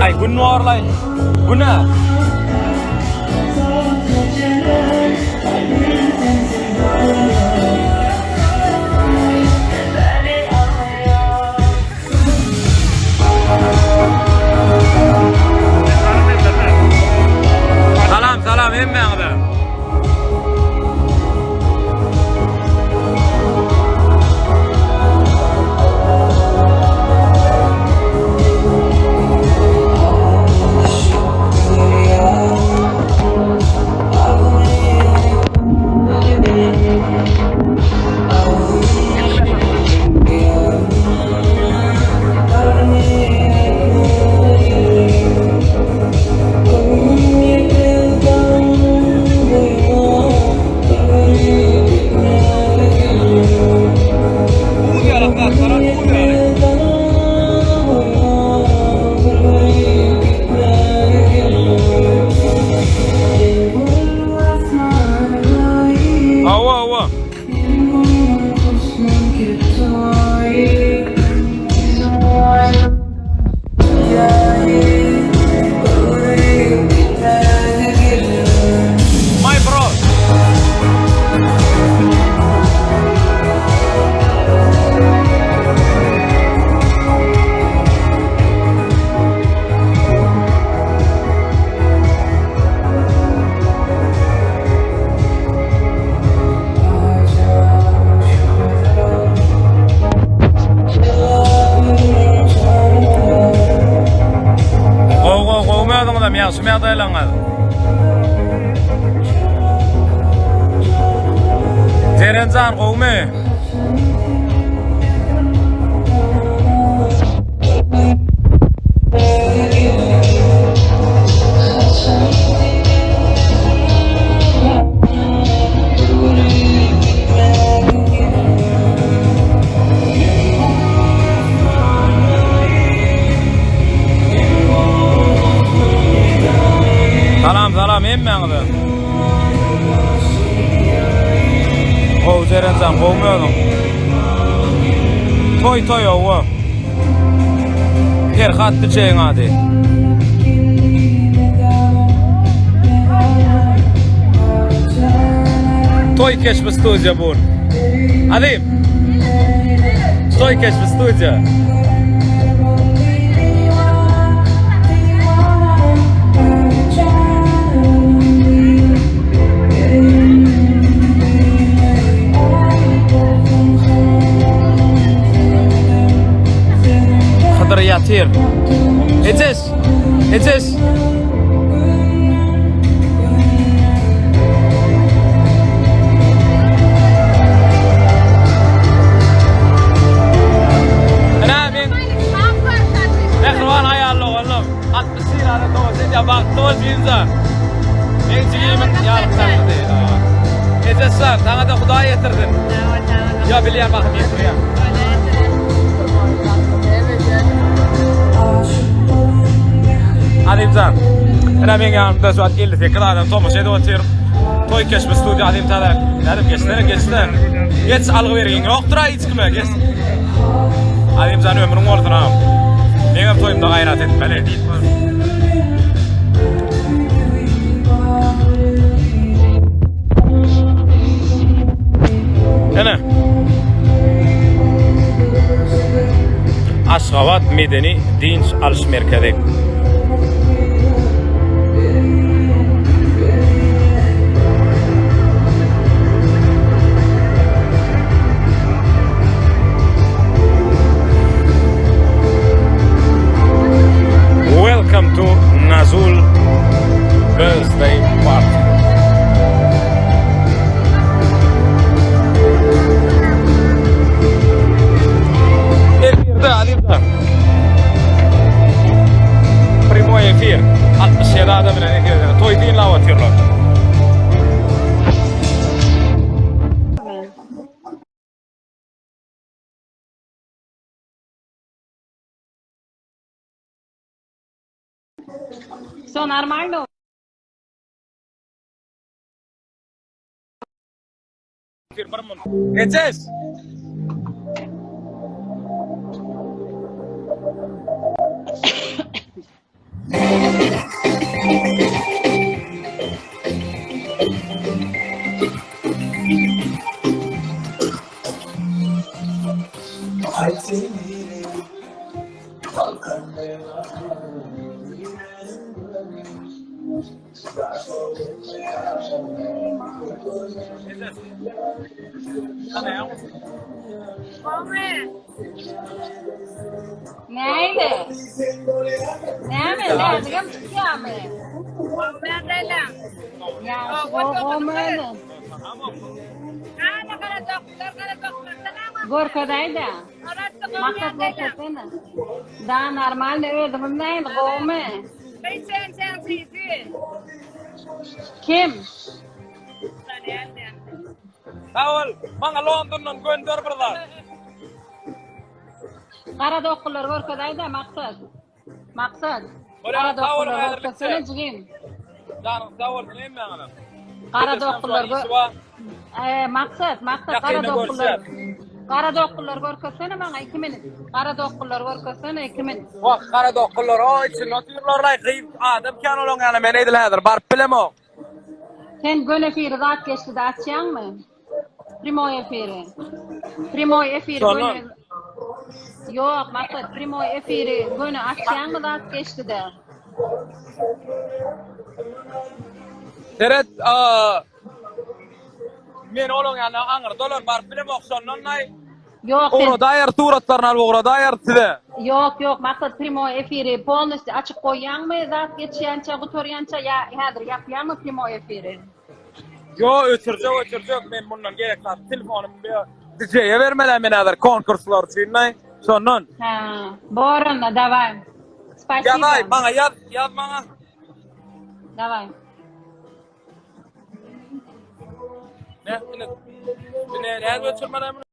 Ay, gunno orlay. Guna. Salam, salam, emme ağabey. Maksatmyrat aylangan. Jerencan qovme. Salam, emme ağabey. Qov Jerencan qovmuyordum. Toy ovu. Her xatlı çeyin hadi. Toy keşfi stüdyo bun. Hadi. Toy keşfi stüdyo. Yatır. Edeceğiz. Ana ben. Ekran hayallo oğlum. 60 lira doz ya bak doz binza. En ciğemin yarıklardı. Edeceğiz sen. Sana da Xudoy yetirdin. Ya biliyorum bakım yetiriyorum. Adimcan, ana men yanımda şu an 50 tekrar adam Tomuş edi oturup toy keşfi stüdyo adim tada. Dedim geçti. Geç algı vergin yoktur hiç kime geç. Adimcan ömrün olsun ağam. Benim toyumda gayret etmeli. Ana. Aşgabat Medeni Dinç Alış Merkezi. Welcome to Nazul birthday party. Primo efir. 67 adam bilen ekledim. Toy din lav atıyorlar. Son Armando. Geçeceğiz. Neydi? Ne lazım çıkıyor mu? Ya şu olmadı. Gorkodaydı. Maksat gorkosana. Daha normal ne öldüm değil gome. Kim? Tawul, bana London'dan gönder burada. Kara dokkullar gorkodaydı maksat. Maksat. Oraya Kara tavul dokkullar verdik gorkosana sen. cigim. Canım tawul neyim ben ana? Kara dokkullar maksat kara dokkullar. Kara dokkullar gorkosana bana 2 minut. Kara dokkullar gorkosana 2 minut. Bak kara dokkullar o için notürler kıyıp adam kan olan yani men edil hadır bar bilemo. Sen göne firi zat geçti de açyan mı? Primo efiri. Primo efiri Sonra? göne... Yok maksat primo efiri göne açyan mı zat geçti de? Teret men olan yani anır dolar bar bilemo sonnan nay. Yok Uğra dair turatlarına uğra dair size. yok maksat primo efiri polnosti açık koyan mı zat geçiyança gutoryança ya hadır yapyan mı primo efiri? Yo ötürcek men bundan gerek var. Telefonum bir DJ'ye vermeden men hadır konkurslar için nay. Sonnan. Ha, borona давай. Спасибо. Yazay bana yaz bana. Давай. Ne? Ne ötürmeden